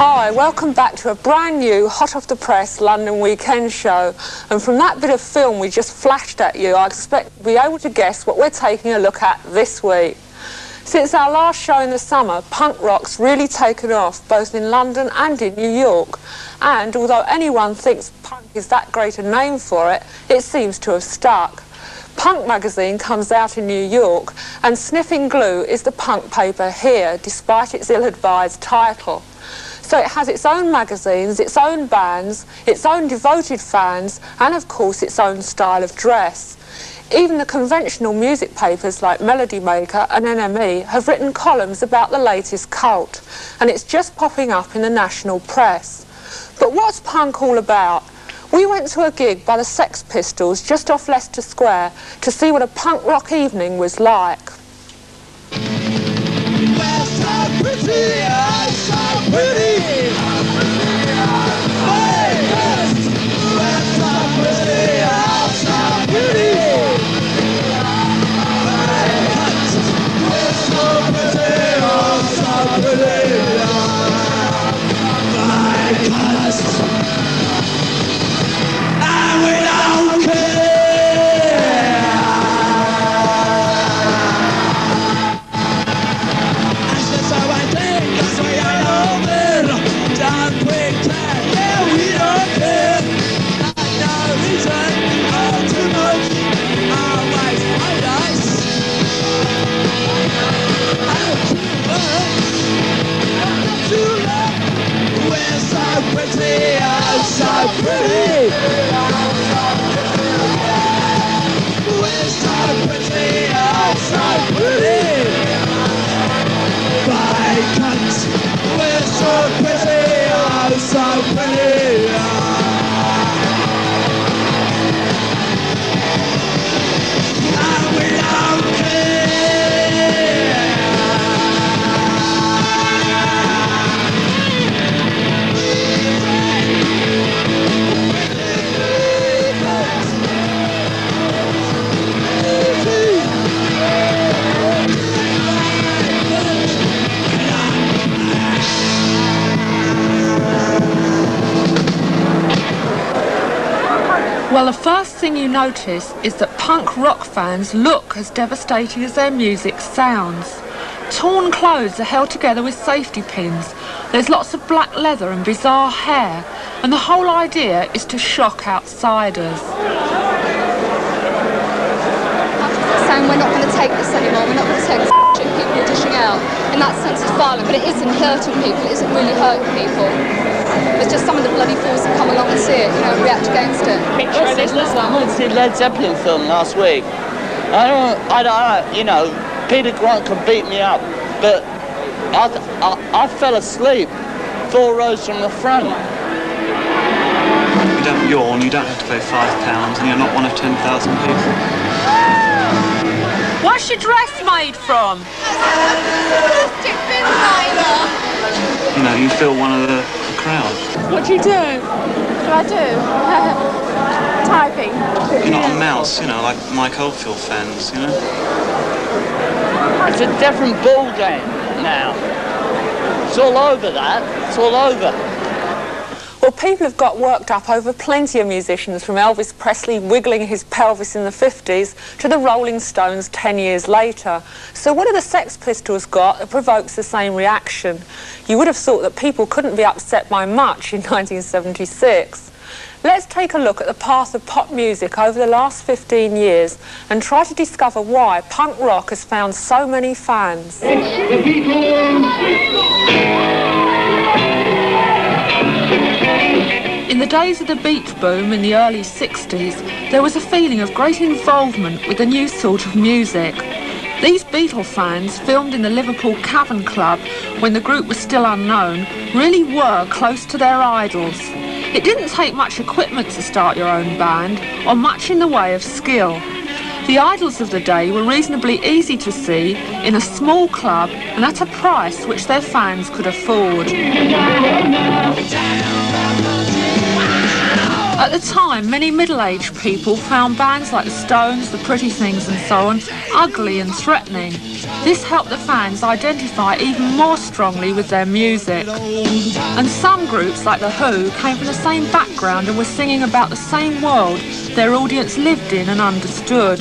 Hi, welcome back to a brand new, hot off the press London Weekend show. And from that bit of film we just flashed at you, I expect you'll be able to guess what we're taking a look at this week. Since our last show in the summer, punk rock's really taken off, both in London and in New York. And although anyone thinks punk is that great a name for it, it seems to have stuck. Punk magazine comes out in New York, and Sniffing Glue is the punk paper here, despite its ill-advised title. So it has its own magazines, its own bands, its own devoted fans, and of course its own style of dress. Even the conventional music papers like Melody Maker and NME have written columns about the latest cult, and it's just popping up in the national press. But what's punk all about? We went to a gig by the Sex Pistols just off Leicester Square to see what a punk rock evening was like. We're so pretty, I'm so pretty. We're so pretty, I'm so pretty. We're so pretty, I'm so pretty. My cast, and we don't care. So pretty. We're so pretty, oh so pretty. By cunts, we're so pretty, oh so pretty. And we don't care. Well, the first thing you notice is that punk rock fans look as devastating as their music sounds. Torn clothes are held together with safety pins. There's lots of black leather and bizarre hair, and the whole idea is to shock outsiders. Saying we're not going to take this anymore, we're not going to take this shit people are dishing out. In that sense it's violent, but it isn't hurting people, it isn't really hurting people. It's just some of the bloody fools that come along and see it, you know, and react against it. Listen, I went to see a Led Zeppelin film last week. I don't, you know, Peter Grant could beat me up, but I fell asleep 4 rows from the front. You don't yawn, you don't have to pay £5, and you're not one of 10,000 people. What's your dress made from? You know, you feel one of the crowd. What do you do? What do I do? Typing. You're not a mouse, you know, like Mike Oldfield fans, you know? It's a different ball game now. It's all over that. It's all over. Well, people have got worked up over plenty of musicians, from Elvis Presley wiggling his pelvis in the 50s to the Rolling Stones 10 years later. So what have the Sex Pistols got that provokes the same reaction? You would have thought that people couldn't be upset by much in 1976. Let's take a look at the path of pop music over the last 15 years and try to discover why punk rock has found so many fans. It's the Beatles! In the days of the beach boom in the early 60s, there was a feeling of great involvement with a new sort of music. These Beatle fans, filmed in the Liverpool Cavern Club when the group was still unknown, really were close to their idols. It didn't take much equipment to start your own band, or much in the way of skill. The idols of the day were reasonably easy to see in a small club and at a price which their fans could afford. At the time, many middle-aged people found bands like the Stones, the Pretty Things and so on ugly and threatening. This helped the fans identify even more strongly with their music. And some groups like The Who came from the same background and were singing about the same world their audience lived in and understood.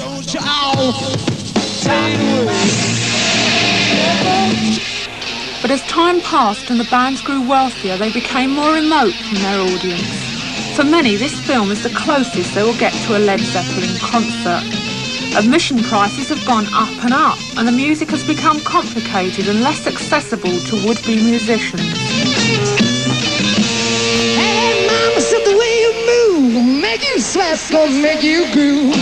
But as time passed and the bands grew wealthier, they became more remote from their audience. For many, this film is the closest they will get to a Led Zeppelin concert. Admission prices have gone up and up, and the music has become complicated and less accessible to would-be musicians. Hey, mama said the way you move will make you sweat, gonna make you groove.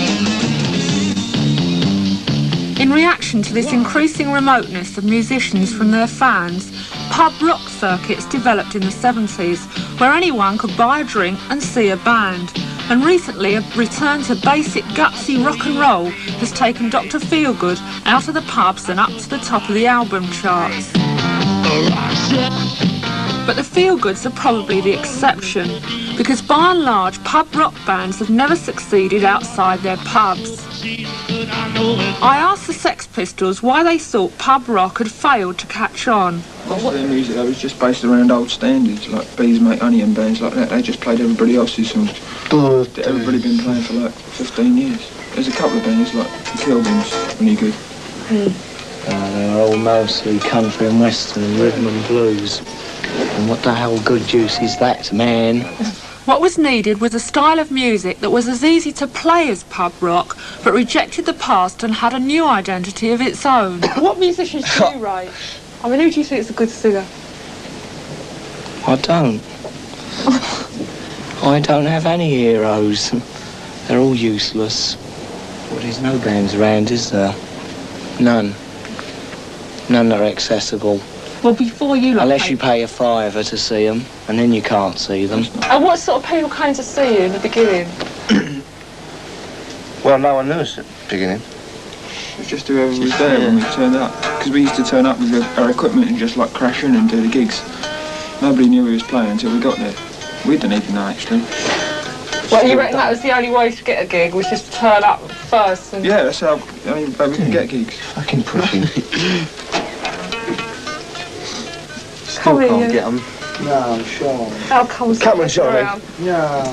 In reaction to this increasing remoteness of musicians from their fans, pub rock circuits developed in the 70s, where anyone could buy a drink and see a band. And recently, a return to basic gutsy rock and roll has taken Dr. Feelgood out of the pubs and up to the top of the album charts. But the Feelgoods are probably the exception, because by and large, pub rock bands have never succeeded outside their pubs. I asked the Sex Pistols why they thought pub rock had failed to catch on. Most of their music was just based around old standards, like Bees Make Honey and bands like that. They just played everybody else's songs that everybody been playing for like 15 years. There's a couple of bands like the Kilburns, really good. They're all mostly country and western and rhythm and blues. And what the hell good juice is that, man? What was needed was a style of music that was as easy to play as pub rock, but rejected the past and had a new identity of its own. What musicians do you rate? I mean, who do you think is a good singer? I don't. I don't have any heroes. They're all useless. Well, there's no bands around, is there? None. None that are accessible. Well, before you... Unless you pay a fiver to see them, and then you can't see them. And what sort of people came to see you in the beginning? Well, no one knew us at the beginning. It was just whoever was there when we turned up. Because we used to turn up with our equipment and just like crash in and do the gigs. Nobody knew we was playing until we got there. We didn't even know, actually. Well, you reckon that was the only way to get a gig, was just to turn up first? And... Yeah, that's how we can get gigs. Fucking pushing. Still can't get them. No, Sean. How come Cameron shot around? No.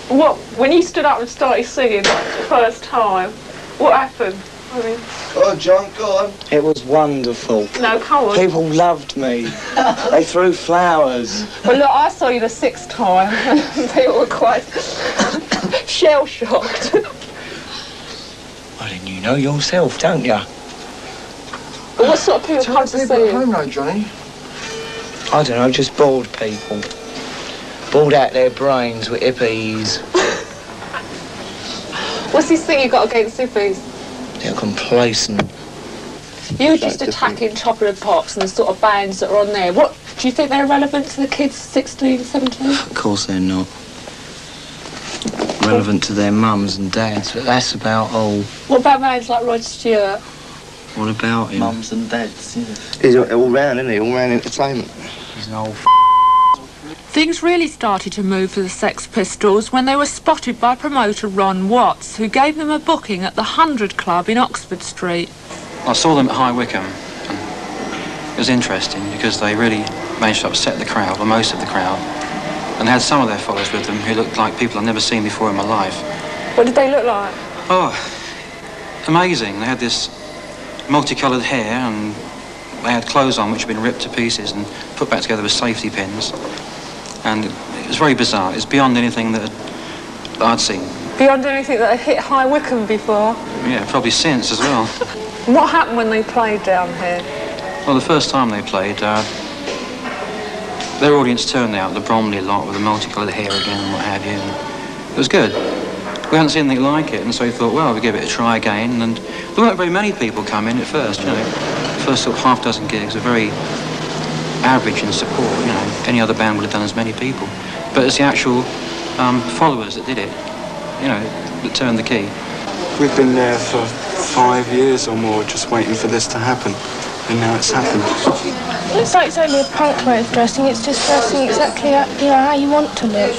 What, when you stood up and started singing the first time, what happened? I mean... Oh, John, go on. It was wonderful. No, come on. People loved me. They threw flowers. Well, look, I saw you the 6th time, and people were quite shell-shocked. Well, then you know yourself, don't you? But what sort of people come to see at you? home though, Johnny. I don't know, just bored people. Bored out their brains with hippies. What's this thing you got against hippies? They're complacent. You're just attacking Top of the Pops and the sort of bands that are on there. What, do you think they're relevant to the kids 16, 17? Of course they're not. Relevant to their mums and dads, but that's about all. What about bands like Rod Stewart? What about him? Mums and dads, yeah. He's all round, isn't he? All round entertainment. He's an old Things really started to move for the Sex Pistols when they were spotted by promoter Ron Watts, who gave them a booking at the 100 Club in Oxford Street. I saw them at High Wycombe. It was interesting because they really managed to upset the crowd, or most of the crowd, and they had some of their followers with them who looked like people I'd never seen before in my life. What did they look like? Oh, amazing. They had this multicoloured hair and they had clothes on which had been ripped to pieces and put back together with safety pins. And it was very bizarre. It was beyond anything that I'd seen. Beyond anything that had hit High Wycombe before? Yeah, probably since as well. And what happened when they played down here? Well, the first time they played, their audience turned out, the Bromley lot with the multicoloured hair again and what have you. And it was good. We hadn't seen anything like it, and so we thought, well, we'll give it a try again. And there weren't very many people come in at first, you know. The first sort of half dozen gigs were very average in support, you know. Any other band would have done as many people. But it's the actual followers that did it, you know, that turned the key. We've been there for 5 years or more just waiting for this to happen, and now it's happened. It's like it's only a punk way of dressing. It's just dressing exactly how you want to look,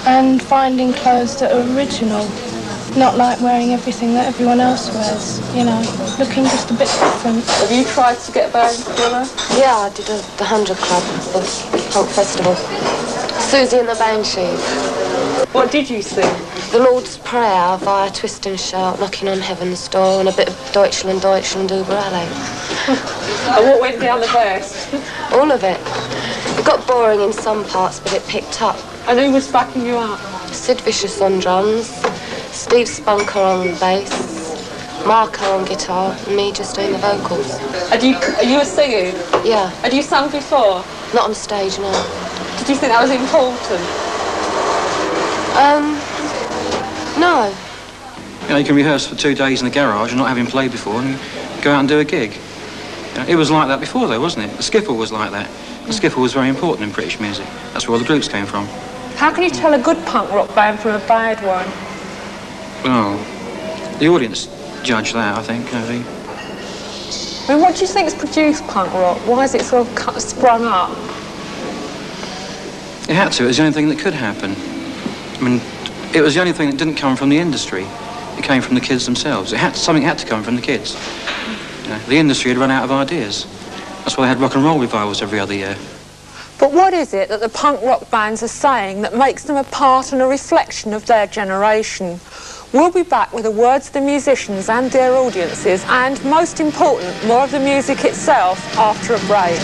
and finding clothes that are original, not like wearing everything that everyone else wears, you know, looking just a bit different. Have you tried to get bands together? Yeah, I did the 100 Club, the punk festival. Susie and the Banshees. What did you sing? The Lord's Prayer via Twist and Shout, Knocking on Heaven's Door, and a bit of Deutschland, Deutschland über alle. And what went down the best? All of it. It got boring in some parts, but it picked up. And who was backing you up? Sid Vicious on drums, Steve Spunker on bass, Marco on guitar, and me just doing the vocals. Are you a singing? Yeah. Had you sung before? Not on stage, no. Did you think that was important? No. You know, you can rehearse for 2 days in the garage and not having played before and go out and do a gig. You know, it was like that before, though, wasn't it? The skiffle was like that. The skiffle was very important in British music. That's where all the groups came from. How can you tell a good punk rock band from a bad one? Well, the audience judge that, I think. I mean, what do you think's produced punk rock? Why is it sort of sprung up? It had to. It was the only thing that could happen. I mean, it was the only thing that didn't come from the industry. It came from the kids themselves. Something had to come from the kids. You know, the industry had run out of ideas. That's why they had rock and roll revivals every other year. But what is it that the punk rock bands are saying that makes them a part and a reflection of their generation? We'll be back with the words of the musicians and their audiences, and, most important, more of the music itself after a break.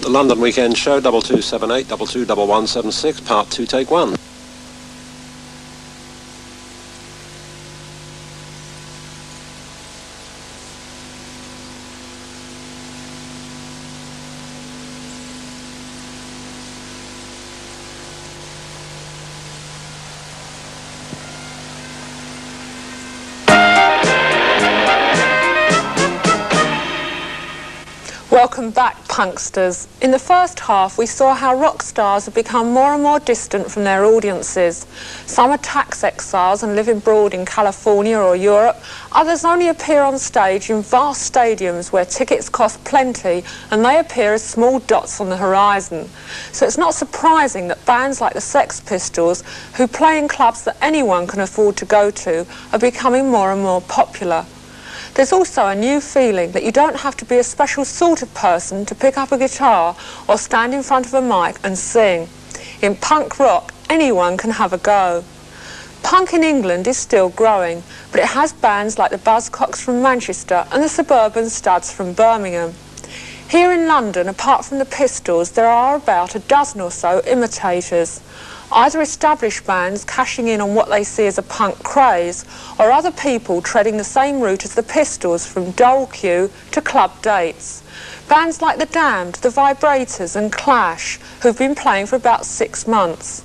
The London Weekend Show, 2278 221176, Part 2, Take 1. Welcome back, punksters. In the first half, we saw how rock stars have become more and more distant from their audiences. Some are tax exiles and live abroad in California or Europe. Others only appear on stage in vast stadiums where tickets cost plenty and they appear as small dots on the horizon. So it's not surprising that bands like the Sex Pistols, who play in clubs that anyone can afford to go to, are becoming more and more popular. There's also a new feeling that you don't have to be a special sort of person to pick up a guitar or stand in front of a mic and sing. In punk rock, anyone can have a go. Punk in England is still growing, but it has bands like the Buzzcocks from Manchester and the Suburban Studs from Birmingham. Here in London, apart from the Pistols, there are about a dozen or so imitators. Either established bands cashing in on what they see as a punk craze, or other people treading the same route as the Pistols from Dole Queue to club dates. Bands like The Damned, The Vibrators and Clash, who've been playing for about 6 months.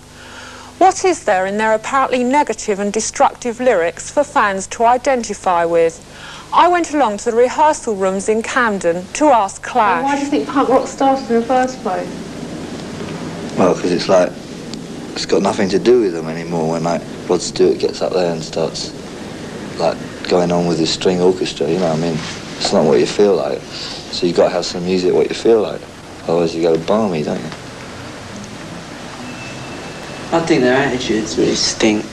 What is there in their apparently negative and destructive lyrics for fans to identify with? I went along to the rehearsal rooms in Camden to ask Clash. Why do you think punk rock started in the first place? Well, because it's like, it's got nothing to do with them anymore when, like, Rod Stewart gets up there and starts, like, going on with his string orchestra, you know what I mean? It's not what you feel like. So you've got to have some music what you feel like. Otherwise you go balmy, don't you? I think their attitudes really stink.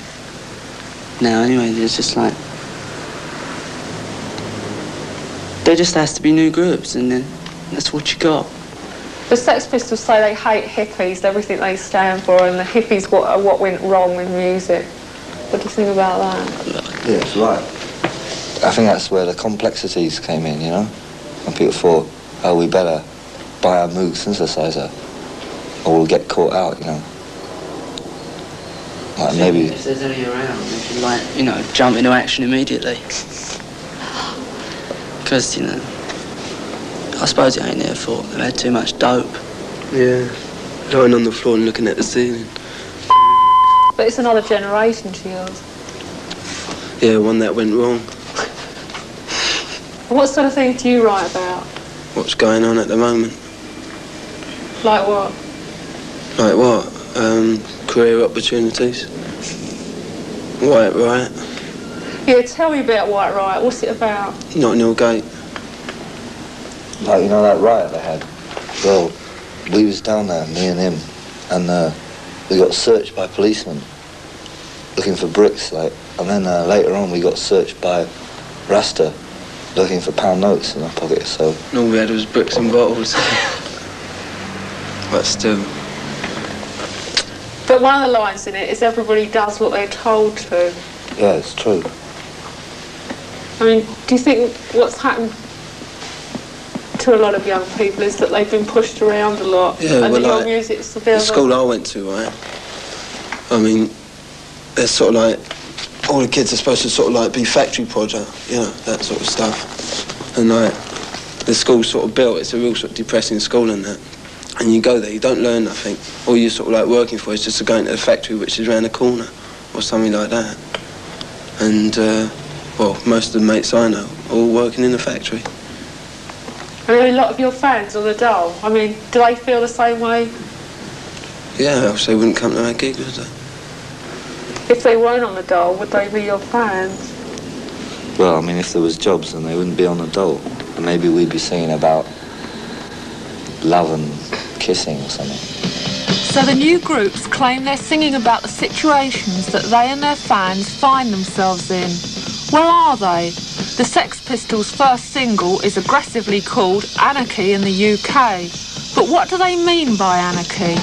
Now, anyway, there's just like... There just has to be new groups, and then that's what you got. The Sex Pistols say they hate hippies, everything they stand for, and the hippies are what went wrong with music. What do you think about that? Yeah, it's right. I think that's where the complexities came in, you know? And people thought, oh, we better buy a Moog synthesizer or we'll get caught out, you know? Like maybe... If there's any around, they should, like, you know, jump into action immediately. Because, you know, I suppose it ain't their fault. They've had too much dope. Yeah, lying on the floor and looking at the ceiling. But it's another generation to yours. Yeah, one that went wrong. What sort of things do you write about? What's going on at the moment? Like what? Like what? Career opportunities. White Riot. Yeah, tell me about White Riot. What's it about? Notting Gate. Like, you know that riot they had? Well, we was down there, me and him, and we got searched by policemen looking for bricks, like, and then later on we got searched by Rasta looking for pound notes in our pockets, so... And all we had was bricks and bottles. But still. But one of the lines in it is everybody does what they're told to. Yeah, it's true. I mean, do you think what's happened to a lot of young people is that they've been pushed around a lot? Yeah, and well, that your like, music's the school I went to, right? I mean, they're sort of like... All the kids are supposed to sort of like be factory project, you know, that sort of stuff. And like, the school's sort of built, it's a real sort of depressing school and that. And you go there, you don't learn nothing. All you're sort of like working for is just to go into the factory which is around the corner or something like that. And, well, most of the mates I know are all working in the factory. I mean, a lot of your fans on the Dole, I mean, do they feel the same way? Yeah, else they wouldn't come to our gigs, would they? If they weren't on the Dole, would they be your fans? Well, I mean, if there was jobs, then they wouldn't be on the dole. And maybe we'd be singing about love and kissing or something. So the new groups claim they're singing about the situations that they and their fans find themselves in. Well, are they? The Sex Pistols' first single is aggressively called Anarchy in the UK. But what do they mean by anarchy?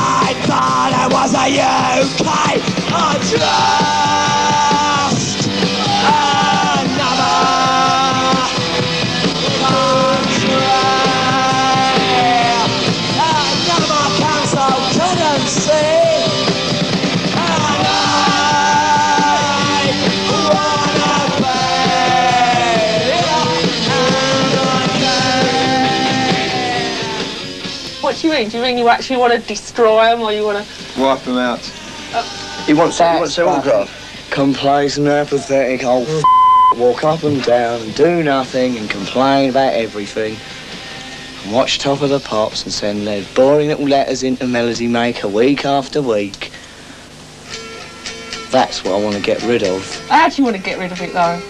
I thought it was a UK or just another country. Another council couldn't see. What do you mean? Do you mean you actually want to destroy them, or you want to... Wipe them out. He wants their autograph. Complacent, apathetic old walk up and down and do nothing and complain about everything. And watch Top of the Pops and send their boring little letters into Melody Maker week after week. That's what I want to get rid of. How do you want to get rid of it, though?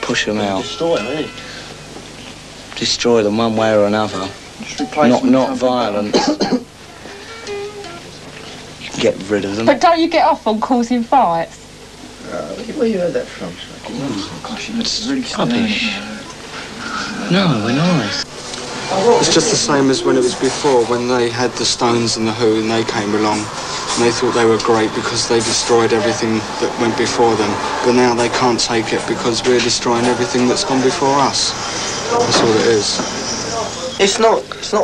Push them out. Destroy them, eh? Destroy them one way or another. Not violence. Get rid of them. But don't you get off on causing fights? Where you heard that from? Oh, gosh, it's really rubbish. No, we're nice. I It's just the same as when it was before, when they had the Stones and the Who and they came along and they thought they were great because they destroyed everything that went before them. But now they can't take it because we're destroying everything that's gone before us. That's all it is. It's not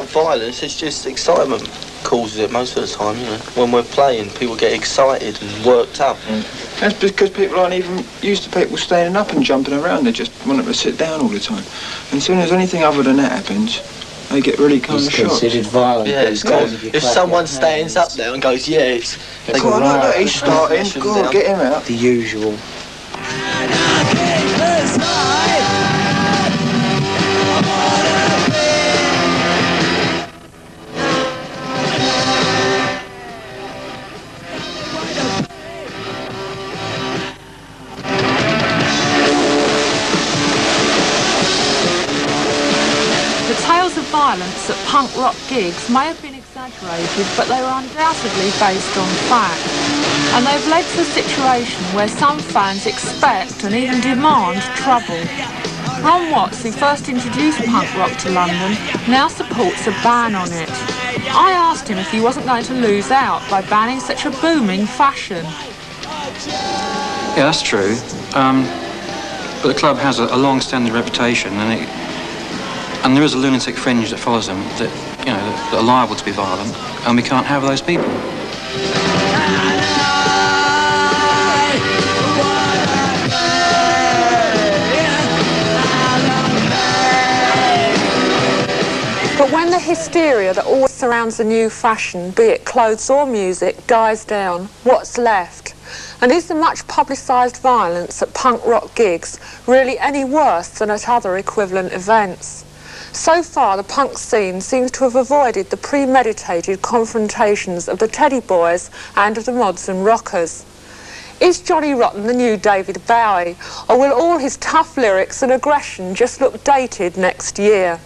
violence, it's just excitement causes it most of the time, you know. When we're playing, people get excited and worked up. That's because people aren't even used to people standing up and jumping around. They just want them to sit down all the time. And as soon as anything other than that happens, they get really kind of shocked. Considered violent. Yeah, it's called, if someone stands up there and goes, yeah, it's... They go, look, he's starting. Go on, get him out. The usual. Violence at punk rock gigs may have been exaggerated, but they were undoubtedly based on fact. And they've led to a situation where some fans expect and even demand trouble. Ron Watts, who first introduced punk rock to London, now supports a ban on it. I asked him if he wasn't going to lose out by banning such a booming fashion. Yeah, that's true. But the club has a long-standing reputation, and there is a lunatic fringe that follows them that, you know, that are liable to be violent, and we can't have those people. But when the hysteria that always surrounds a new fashion, be it clothes or music, dies down, what's left? And is the much publicised violence at punk rock gigs really any worse than at other equivalent events? So far, the punk scene seems to have avoided the premeditated confrontations of the Teddy Boys and of the Mods and Rockers. Is Johnny Rotten the new David Bowie, or will all his tough lyrics and aggression just look dated next year?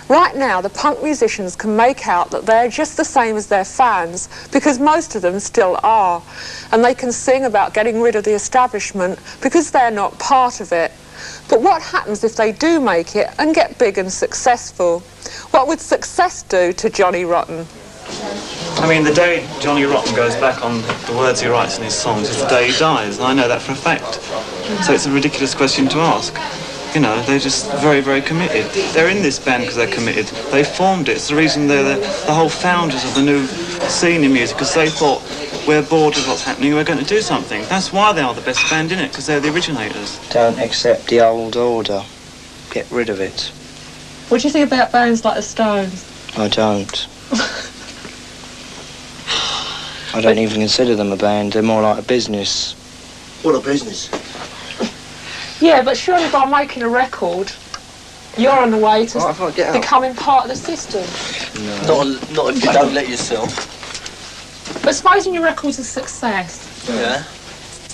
Right now, the punk musicians can make out that they're just the same as their fans, because most of them still are, and they can sing about getting rid of the establishment because they're not part of it. But what happens if they do make it and get big and successful? What would success do to Johnny Rotten? I mean, the day Johnny Rotten goes back on the words he writes in his songs is the day he dies, and I know that for a fact. So it's a ridiculous question to ask. You know, they're just very, very committed. They're in this band because they're committed. They formed it. It's the reason they're the whole founders of the new scene in music, because they thought, we're bored with what's happening, we're going to do something. That's why they are the best band in it, because they're the originators. Don't accept the old order. Get rid of it. What do you think about bands like the Stones? I don't. I don't even consider them a band. They're more like a business. What a business? Yeah, but surely by making a record, you're on the way to becoming part of the system. No. Not if you don't let yourself. But supposing your record's a success. Yeah.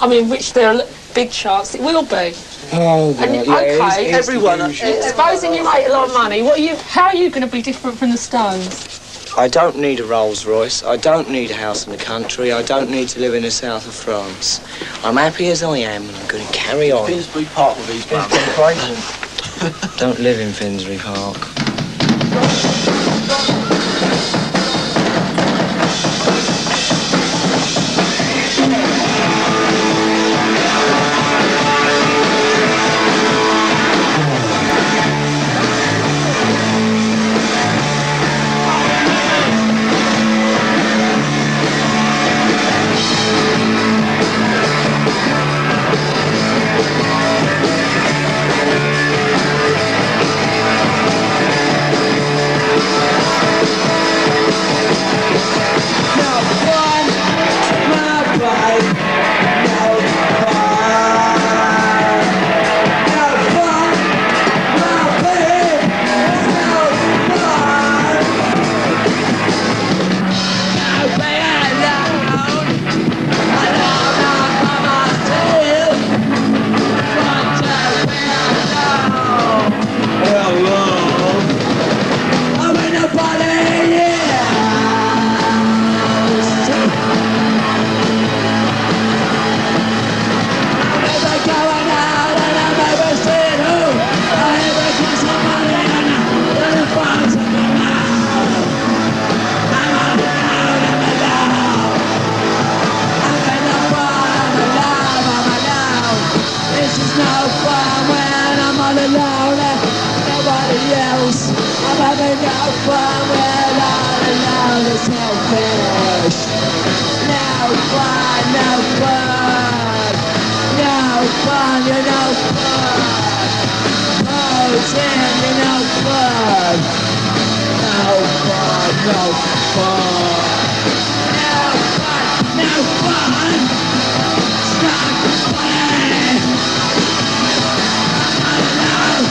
I mean, which there are big chance it will be. Oh, and okay, everyone. Supposing you make a lot of money, how are you going to be different from the Stones? I don't need a Rolls Royce. I don't need a house in the country. I don't need to live in the south of France. I'm happy as I am, and I'm going to carry on. Finsbury Park with these bands. Don't live in Finsbury Park. fun, you're no fun. Oh, Tim, you're no fun. No fun, no fun. No fun, it's not funny. I'm out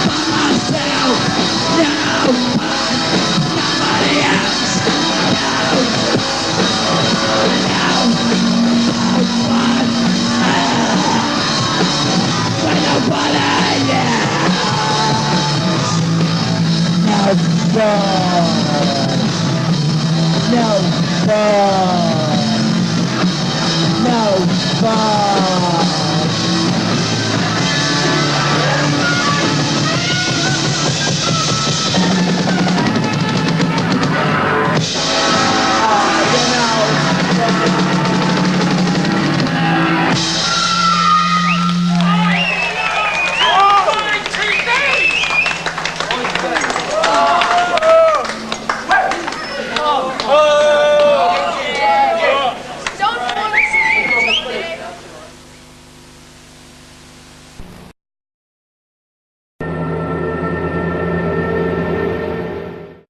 by myself. No fun, nobody else. No fun.